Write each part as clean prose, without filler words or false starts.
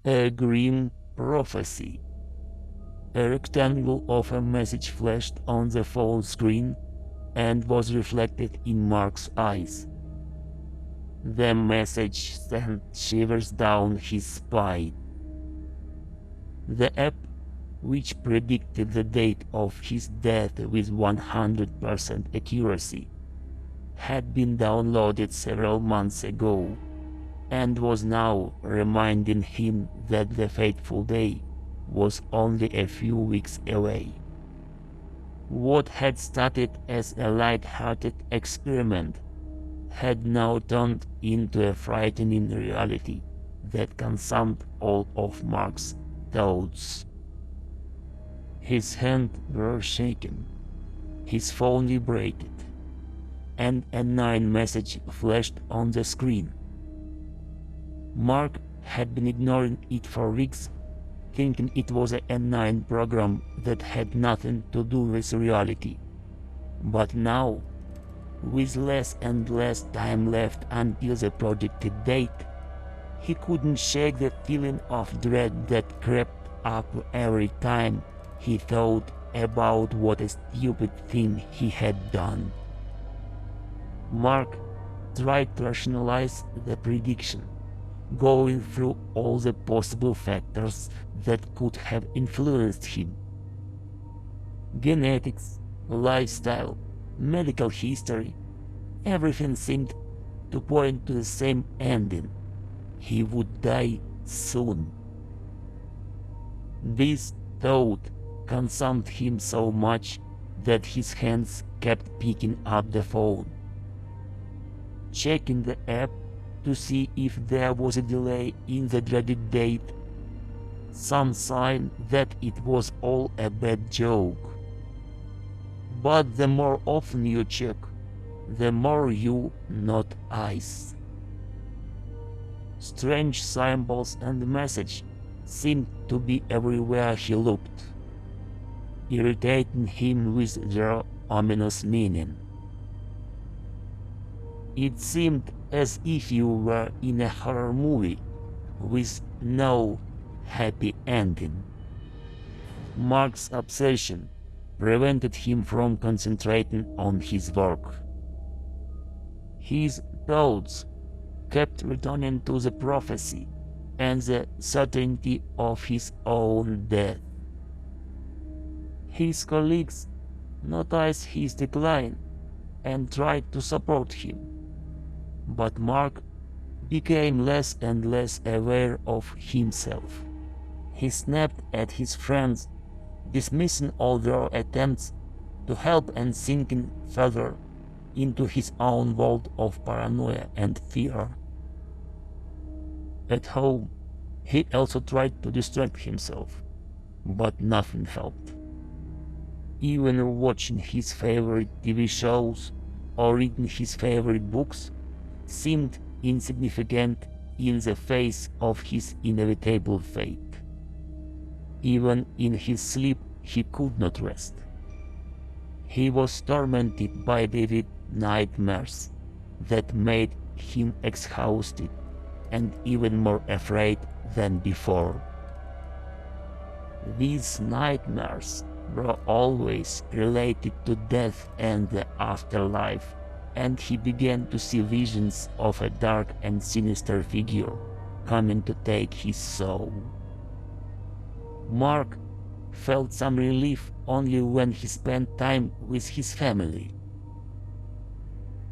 A grim prophecy. A rectangle of a message flashed on the phone screen and was reflected in Mark's eyes. The message sent shivers down his spine. The app, which predicted the date of his death with 100% accuracy, had been downloaded several months ago, and was now reminding him that the fateful day was only a few weeks away. What had started as a light-hearted experiment had now turned into a frightening reality that consumed all of Mark's thoughts. His hands were shaken, his phone vibrated, and a 9 message flashed on the screen. Mark had been ignoring it for weeks, thinking it was a N9 program that had nothing to do with reality. But now, with less and less time left until the projected date, he couldn't shake the feeling of dread that crept up every time he thought about what a stupid thing he had done. Mark tried to rationalize the prediction, going through all the possible factors that could have influenced him. Genetics, lifestyle, medical history, everything seemed to point to the same ending. He would die soon. This thought consumed him so much that his hands kept picking up the phone, checking the app to see if there was a delay in the dreaded date, some sign that it was all a bad joke. But the more often you check, the more you not ice. Strange symbols and messages seemed to be everywhere he looked, irritating him with their ominous meaning. It seemed as if you were in a horror movie with no happy ending. Mark's obsession prevented him from concentrating on his work. His thoughts kept returning to the prophecy and the certainty of his own death. His colleagues noticed his decline and tried to support him, but Mark became less and less aware of himself. He snapped at his friends, dismissing all their attempts to help and sinking further into his own world of paranoia and fear. At home, he also tried to distract himself, but nothing helped. Even watching his favorite TV shows or reading his favorite books seemed insignificant in the face of his inevitable fate. Even in his sleep, he could not rest. He was tormented by vivid nightmares that made him exhausted and even more afraid than before. These nightmares were always related to death and the afterlife, and he began to see visions of a dark and sinister figure coming to take his soul. Mark felt some relief only when he spent time with his family.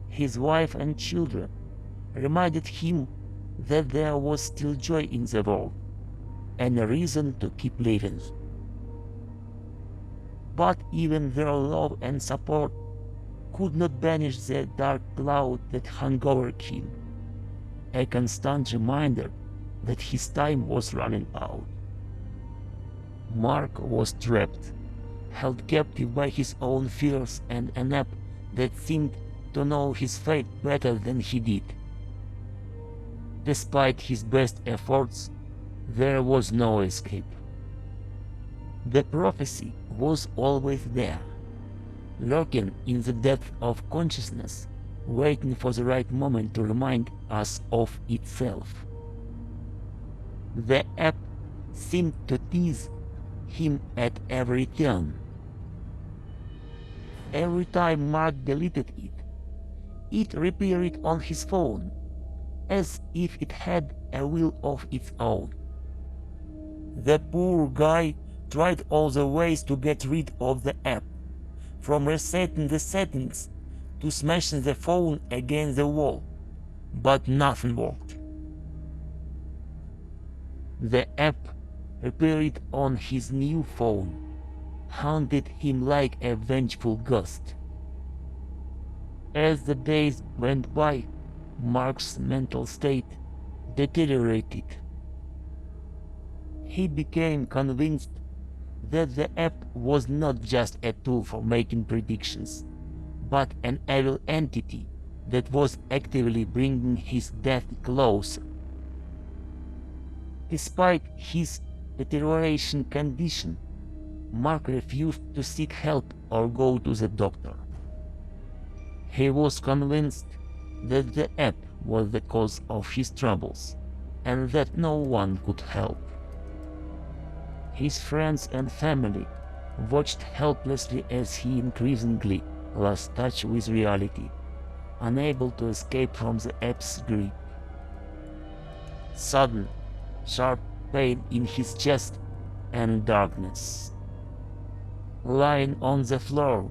His wife and children reminded him that there was still joy in the world and a reason to keep living. But even their love and support could not banish the dark cloud that hung over him, a constant reminder that his time was running out. Mark was trapped, held captive by his own fears and an app that seemed to know his fate better than he did. Despite his best efforts, there was no escape. The prophecy was always there, lurking in the depth of consciousness, waiting for the right moment to remind us of itself. The app seemed to tease him at every turn. Every time Mark deleted it, it reappeared on his phone, as if it had a will of its own. The poor guy tried all the ways to get rid of the app, from resetting the settings to smashing the phone against the wall, but nothing worked. The app appeared on his new phone, haunted him like a vengeful ghost. As the days went by, Mark's mental state deteriorated. He became convinced that the app was not just a tool for making predictions, but an evil entity that was actively bringing his death closer. Despite his deterioration condition, Mark refused to seek help or go to the doctor. He was convinced that the app was the cause of his troubles, and that no one could help. His friends and family watched helplessly as he increasingly lost touch with reality, unable to escape from the app's grip. Sudden, sharp pain in his chest and darkness. Lying on the floor,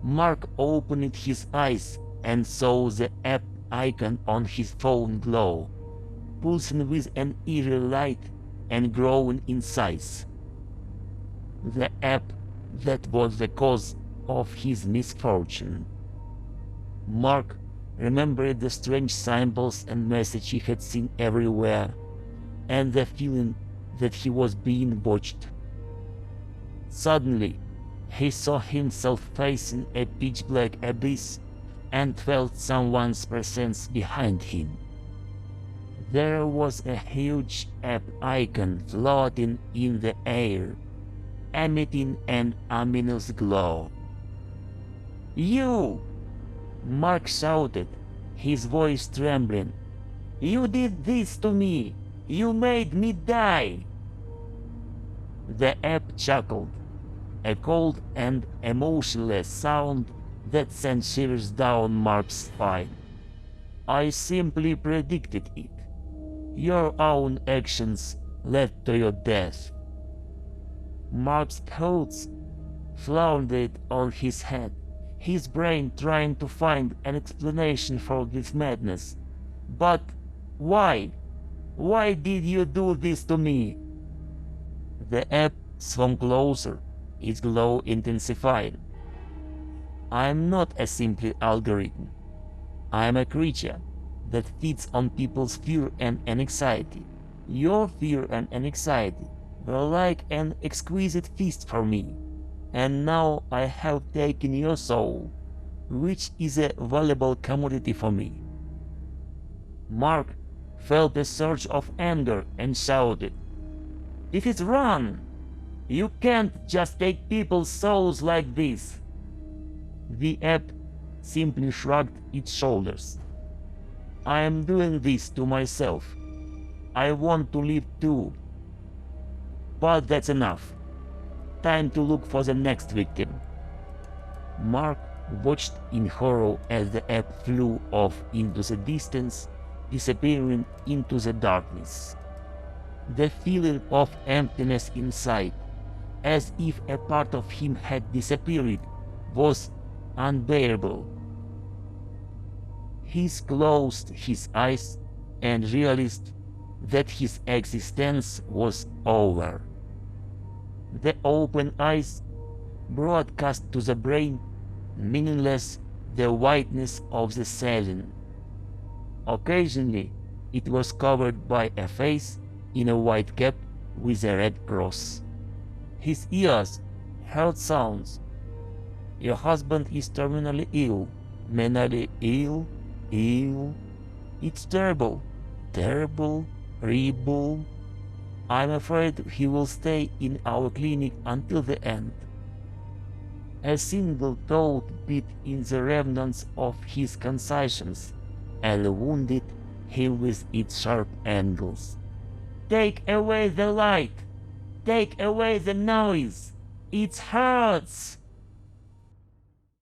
Mark opened his eyes and saw the app icon on his phone glow, pulsing with an eerie light and growing in size. The app that was the cause of his misfortune. Mark remembered the strange symbols and messages he had seen everywhere, and the feeling that he was being watched. Suddenly, he saw himself facing a pitch-black abyss and felt someone's presence behind him. There was a huge app icon floating in the air, emitting an ominous glow. "You!" Mark shouted, his voice trembling. "You did this to me! You made me die!" The app chuckled, a cold and emotionless sound that sent shivers down Mark's spine. "I simply predicted it. Your own actions led to your death." Mark's thoughts floundered on his head, his brain trying to find an explanation for this madness. But why? Why did you do this to me? The app swung closer, its glow intensifying. "I am not a simple algorithm. I am a creature that feeds on people's fear and anxiety. Your fear and anxiety were like an exquisite feast for me, and now I have taken your soul, which is a valuable commodity for me." Mark felt a surge of anger and shouted, "It is wrong! You can't just take people's souls like this!" The app simply shrugged its shoulders. "I am doing this to myself. I want to live too. But that's enough. Time to look for the next victim." Mark watched in horror as the app flew off into the distance, disappearing into the darkness. The feeling of emptiness inside, as if a part of him had disappeared, was unbearable. He closed his eyes and realized that his existence was over. The open eyes broadcast to the brain, meaningless, the whiteness of the ceiling. Occasionally, it was covered by a face in a white cap with a red cross. His ears heard sounds. "Your husband is terminally ill, mentally ill, ill. It's terrible, terrible, terrible. I'm afraid he will stay in our clinic until the end." A single thought bit in the remnants of his conscience and wounded him with its sharp angles. "Take away the light! Take away the noise. It hurts.